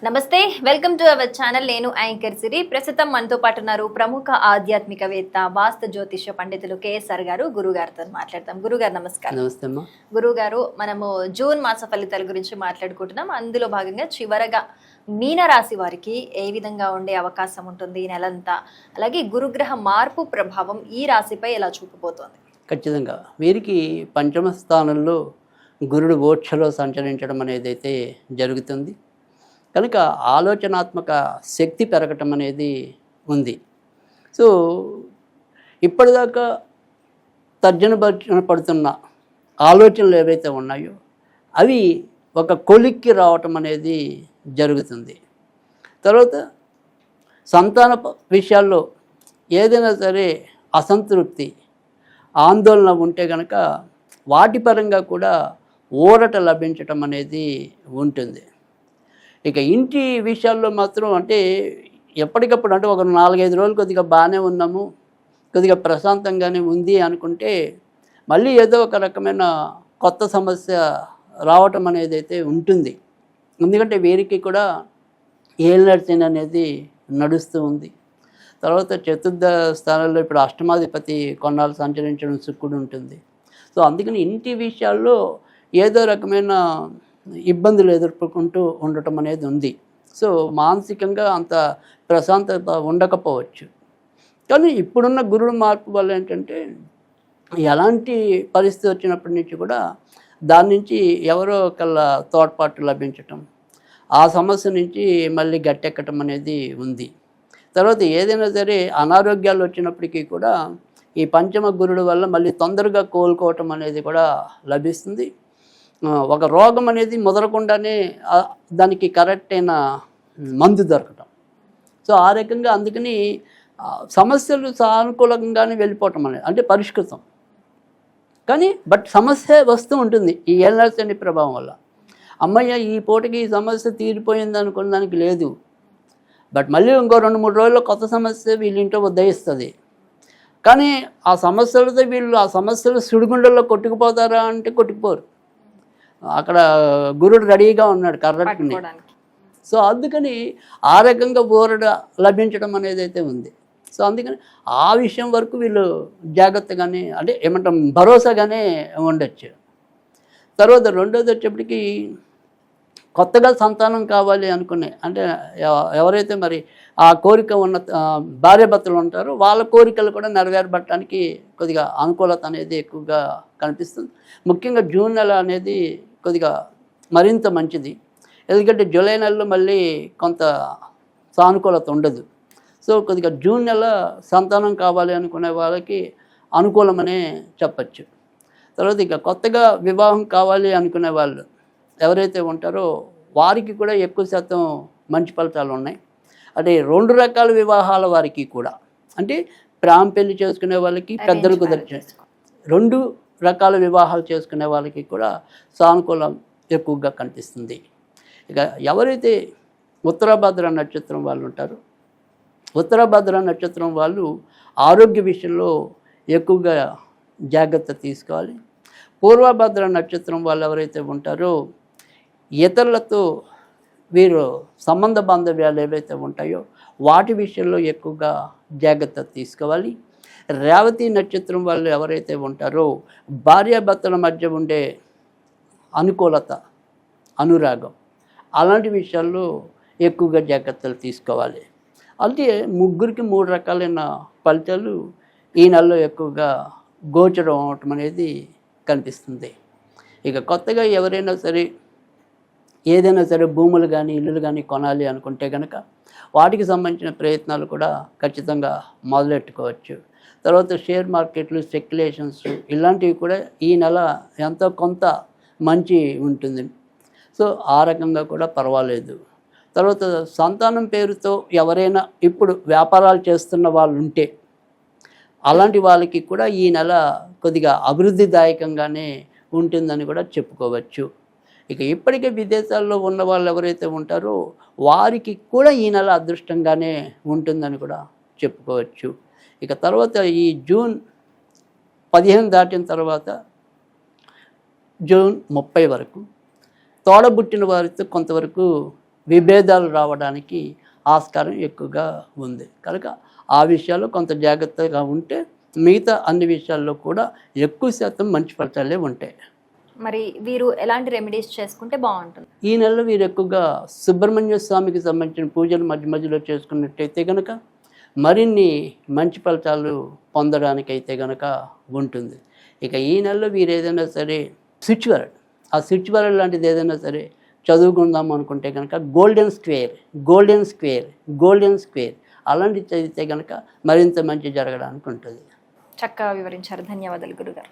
నమస్తే, welcome to our channel. నేను anchor సిరి. ప్రస్తుతం మనతో పాటు ఉన్నారు ప్రముఖ ఆధ్యాత్మికవేత్త, వాస్తు జ్యోతిష పండితులు కేఎస్ఆర్ గారు. గురుగారితో మాట్లాడతాం. గురుగారు నమస్కారం. నమస్తే అమ్మా. గురుగారు, మనము జూన్ మాస ఫలితాల గురించి మాట్లాడుకుంటున్నాం. అందులో భాగంగా చివరగా మీనరాశి వారికి ఏ విధంగా ఉండే అవకాశం ఉంటుంది ఈ నెలంతా, అలాగే గురుగ్రహ మార్పు ప్రభావం ఈ రాశిపై ఎలా చూపబోతోంది? ఖచ్చితంగా వీరికి పంచమ స్థానంలో గురుడు ఓక్షలో సంచరించడం అనేది అయితే జరుగుతుంది కనుక ఆలోచనాత్మక శక్తి పెరగటం అనేది ఉంది. సో ఇప్పటిదాకా తర్జన పడుతున్న ఆలోచనలు ఏవైతే ఉన్నాయో అవి ఒక కొలిక్కి రావటం అనేది జరుగుతుంది. తర్వాత సంతాన విషయాల్లో ఏదైనా సరే అసంతృప్తి, ఆందోళన ఉంటే కనుక వాటి పరంగా కూడా ఊరట లభించటం అనేది ఉంటుంది. ఇక ఇంటి విషయాల్లో మాత్రం అంటే ఎప్పటికప్పుడు అంటే ఒక 4-5 రోజులు కొద్దిగా బాగానే ఉన్నాము, కొద్దిగా ప్రశాంతంగానే ఉంది అనుకుంటే మళ్ళీ ఏదో ఒక రకమైన కొత్త సమస్య రావటం అనేది అయితే ఉంటుంది. ఎందుకంటే వీరికి కూడా ఏలినాటి అనేది నడుస్తూ ఉంది. తర్వాత చతుర్థ స్థానంలో ఇప్పుడు అష్టమాధిపతి కొన్నాళ్ళు సంచరించడం శుక్రుడు ఉంటుంది. సో అందుకని ఇంటి విషయాల్లో ఏదో రకమైన ఇబ్బందులు ఎదుర్కొంటూ ఉండటం అనేది ఉంది. సో మానసికంగా అంత ప్రశాంతత ఉండకపోవచ్చు. కానీ ఇప్పుడున్న గురుడు మార్పు వల్ల ఏంటంటే ఎలాంటి పరిస్థితి వచ్చినప్పటి నుంచి కూడా దాని నుంచి ఎవరో ఒకళ్ళ తోడ్పాటు లభించటం, ఆ సమస్య నుంచి మళ్ళీ గట్టెక్కటం అనేది ఉంది. తర్వాత ఏదైనా సరే అనారోగ్యాలు వచ్చినప్పటికీ కూడా ఈ పంచమ గురుడు వల్ల మళ్ళీ తొందరగా కోలుకోవటం అనేది కూడా లభిస్తుంది. ఒక రోగం అనేది మొదలకుండానే దానికి కరెక్ట్ అయిన మందు దొరకటం. సో ఆ రకంగా అందుకని సమస్యలు సానుకూలంగానే వెళ్ళిపోవటం అనేది అంటే పరిష్కృతం. కానీ బట్ సమస్య వస్తూ ఉంటుంది ఈ ఏళ్ళని ప్రభావం వల్ల. అమ్మయ్య ఈ పూటకి ఈ సమస్య తీరిపోయింది అనుకున్న దానికి లేదు, బట్ మళ్ళీ ఇంకో 2-3 రోజుల్లో కొత్త సమస్య వీళ్ళింట్లో ఉదయిస్తుంది. కానీ ఆ సమస్యలతో వీళ్ళు ఆ సమస్యలు సుడిగుండల్లో కొట్టుకుపోతారా అంటే కొట్టుకుపోరు. అక్కడ గురుడు రెడీగా ఉన్నాడు కర్రట్టుకుని. సో అందుకని ఆ రకంగా ఊరట లభించడం అనేది అయితే ఉంది. సో అందుకని ఆ విషయం వరకు వీళ్ళు జాగ్రత్తగానే అంటే ఏమంటాం భరోసాగానే ఉండొచ్చు. తర్వాత రెండోది వచ్చేప్పటికి కొత్తగా సంతానం కావాలి అనుకునే అంటే ఎవరైతే మరి ఆ కోరిక ఉన్న భార్యాభర్తలు ఉంటారో వాళ్ళ కోరికలు కూడా నెరవేరబట్టడానికి కొద్దిగా అనుకూలత అనేది ఎక్కువగా కనిపిస్తుంది. ముఖ్యంగా జూన్ నెల అనేది కొద్దిగా మరింత మంచిది. ఎందుకంటే జూలై నెలలో మళ్ళీ కొంత సానుకూలత ఉండదు. సో కొద్దిగా జూన్ నెల సంతానం కావాలి అనుకునే వాళ్ళకి అనుకూలమనే చెప్పచ్చు. తర్వాత ఇక కొత్తగా వివాహం కావాలి అనుకునే వాళ్ళు ఎవరైతే ఉంటారో వారికి కూడా ఎక్కువ శాతం మంచి ఫలితాలు ఉన్నాయి. అంటే 2 రకాల వివాహాల వారికి కూడా అంటే ప్రేమ పెళ్లి చేసుకునే వాళ్ళకి, పెద్దలు కుదిర్చే 2 రకాల వివాహాలు చేసుకునే వాళ్ళకి కూడా సానుకూలం ఎక్కువగా కనిపిస్తుంది. ఇక ఎవరైతే ఉత్తరాభద్ర నక్షత్రం వాళ్ళు ఉంటారో ఉత్తరాభద్ర నక్షత్రం వాళ్ళు ఆరోగ్య విషయంలో ఎక్కువగా జాగ్రత్త తీసుకోవాలి. పూర్వభద్ర నక్షత్రం వాళ్ళు ఎవరైతే ఉంటారో ఇతరులతో వీరు సంబంధ బాంధవ్యాలు ఏవైతే ఉంటాయో వాటి విషయంలో ఎక్కువగా జాగ్రత్త తీసుకోవాలి. రేవతి నక్షత్రం వాళ్ళు ఎవరైతే ఉంటారో భార్యాభర్తల మధ్య ఉండే అనుకూలత, అనురాగం అలాంటి విషయాల్లో ఎక్కువగా జాగ్రత్తలు తీసుకోవాలి. అంటే ముగ్గురికి 3 రకాలైన ఫలితాలు ఈ నెలలో ఎక్కువగా గోచరం అవటం అనేది కనిపిస్తుంది. ఇక కొత్తగా ఎవరైనా సరే ఏదైనా సరే భూములు కానీ ఇల్లులు కానీ కొనాలి అనుకుంటే కనుక వాటికి సంబంధించిన ప్రయత్నాలు కూడా ఖచ్చితంగా మొదలెట్టుకోవచ్చు. తర్వాత షేర్ మార్కెట్లు, స్పెక్యులేషన్స్ ఇలాంటివి కూడా ఈ నెల ఎంతో కొంత మంచి ఉంటుంది. సో ఆ రకంగా కూడా పర్వాలేదు. తర్వాత సంతానం పేరుతో ఎవరైనా ఇప్పుడు వ్యాపారాలు చేస్తున్న వాళ్ళు ఉంటే అలాంటి వాళ్ళకి కూడా ఈ నెల కొద్దిగా అభివృద్ధిదాయకంగానే ఉంటుందని కూడా చెప్పుకోవచ్చు. ఇక ఇప్పటికే విదేశాల్లో ఉన్న వాళ్ళు ఎవరైతే ఉంటారో వారికి కూడా ఈ నెల అదృష్టంగానే ఉంటుందని కూడా చెప్పుకోవచ్చు. ఇక తర్వాత ఈ జూన్ 15 దాటిన తర్వాత జూన్ 30 వరకు తోడబుట్టిన వారితో కొంతవరకు విభేదాలు రావడానికి ఆస్కారం ఎక్కువగా ఉంది. కనుక ఆ విషయాల్లో కొంత జాగ్రత్తగా ఉంటే మిగతా అన్ని విషయాల్లో కూడా ఎక్కువ శాతం మంచి ఫలితాలే ఉంటాయి. మరి వీరు ఎలాంటి రెమెడీస్ చేసుకుంటే బాగుంటుంది? ఈ నెలలో వీరు ఎక్కువగా సుబ్రహ్మణ్య స్వామికి సంబంధించిన పూజలు మధ్య మధ్యలో చేసుకున్నట్టయితే కనుక మరిన్ని మంచి ఫలితాలు పొందడానికైతే కనుక ఉంటుంది. ఇక ఈ నెలలో వీరు ఏదైనా సరే స్విచ్ వర్డ్, ఆ స్విచ్ వర్డ్ లాంటిది ఏదైనా సరే చదువుకుందాం అనుకుంటే కనుక గోల్డెన్ స్క్వేర్ అలాంటివి చదివితే కనుక మరింత మంచి జరగడానికి ఉంటుంది. చక్కగా వివరించారు. ధన్యవాదాలు గురుగారు.